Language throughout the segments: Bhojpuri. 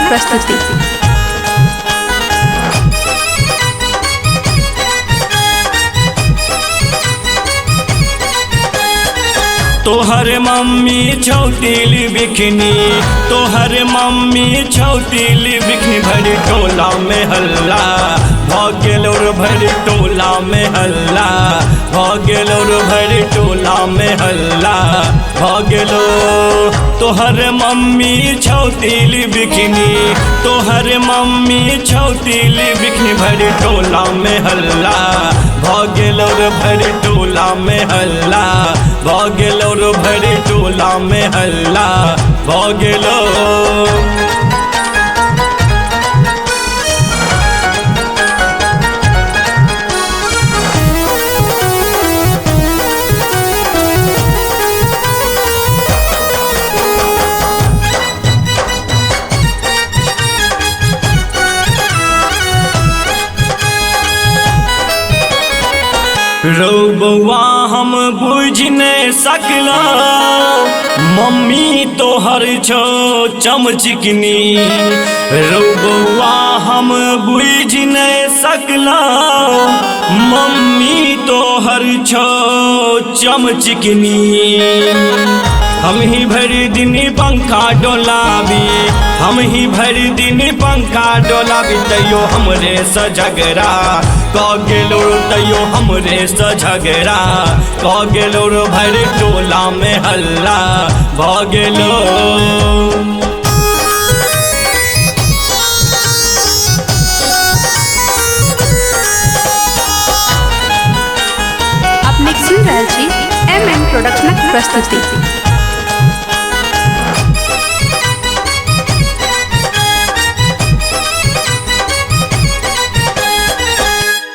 प्रस्तुति। तोहर मम्मी छौटिल बिखनी, तोहर मम्मी छौटिल बिखनी, भरी टोला में हल्ला भ गेलो रे, भरी टोला में हल्ला भ गेलो रे, भरी टोला में हल्ला भ गेलो। तोहर मम्मी छौटिल बिखनी, तोहर मम्मी छौटिल बिखनी, भरी टोला में हल्ला भ गेलो रे, भरी टोला में हल्ला भ गेलो रे, भरी टोला में हल्ला भ गेलो। रौ बौआ हम बुझ नहीं सकला, मम्मी तोहर छो चमचिकनी। रौ बौआ हम बुझ नहीं सकला, मम्मी तोहर छो चमचिकनी। हम ही भरी दिन पंखा डोलाबी, हम ही भरी दिन पंखा डोलाबी, तैयो हमरे से झगड़ा क गेलो, तैयो हमरे से झगड़ा क गेलो, भरी टोला में हल्ला भ गेलो। अपने सुन रहल छी MM प्रोडक्शनक प्रस्तुति।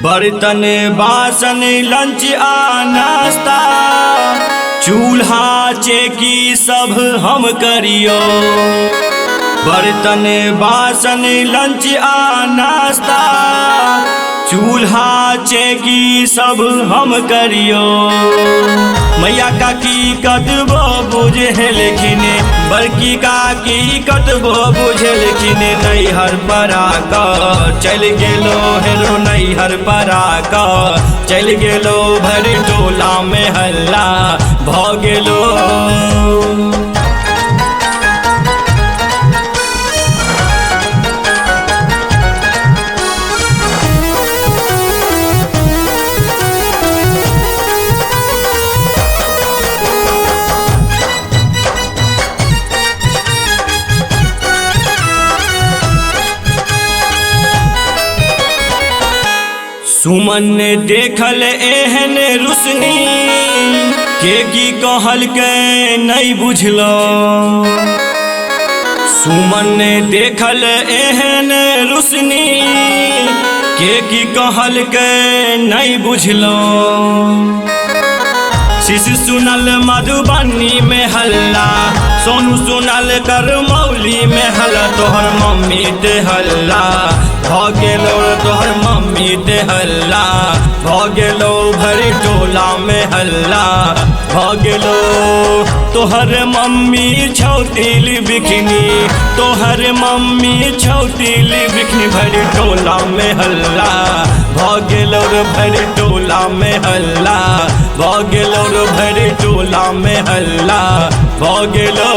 बर्तन बासन लंच आ नाश्ता, चूल्हा चेकी सब हम करियो। बर्तन बासन लंच आ नाश्ता, चूल्हा चेकी सब हम करियो। मैया काकी कतबो बुझे लेकिन, बड़की काकी कतबो बुझे लेकिन, नैहर परा क चल गेलो हेरो, नैहर परा क चल गेलो, भरी टोला में हल्ला भ गेलो। सुमन ने देखल एहन रुसनी, के की कहल के नहीं बुझलो। सुमन ने देखल एहन रुसनी, के की कहल के नहीं बुझलो। शिशु सुनल मधुबनी में हल्ला, सोनू सुनल करमौली में हल्ला, तोहर मम्मी ते हल्ला भ गेलो, तोहर मम्मी ते हल्ला भ गेलो, भरी टोला में हल्ला भ गेलो। तोहर मम्मी छौटिल बिखनी, तोहर मम्मी छौटिल बिखनी, भरी टोला में हल्ला भ गेलो रे, भरी टोला में हल्ला भ गेलो रे, भरी टोला में हल्ला भ गेलो।